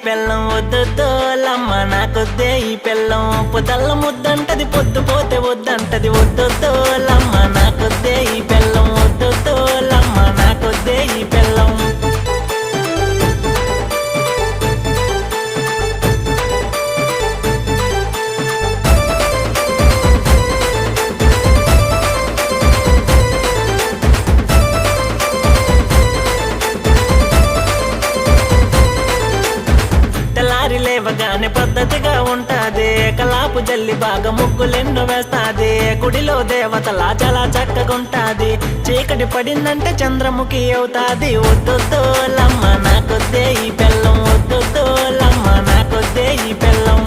పెళ్ళం వద్దొద్దో లమ్మ నాకొద్దే ఈ పెళ్ళం పొదల్ల ముద్దంటది పొద్దు పోతే వద్దంటది వద్దొద్దో లమ్మ నాకొద్దే ఈ పెళ్ళం వద్దొద్దో లమ్మ నాకొద్దే ఈ పెళ్ళం తెల్లారి లేవగానే పద్ధతిగా ఉంటాది కలాపు జల్లి బాగా ముగ్గులెన్నో వేస్తాది గుడిలో దేవతలా చాలా చక్కగుంటాది చీకటి పడిందంటే చంద్రముఖి అవుతాది వద్దొద్దో లమ్మ నాకొద్దే ఈ పెళ్ళం వద్దొద్దో లమ్మ నాకొద్దే ఈ పెళ్ళం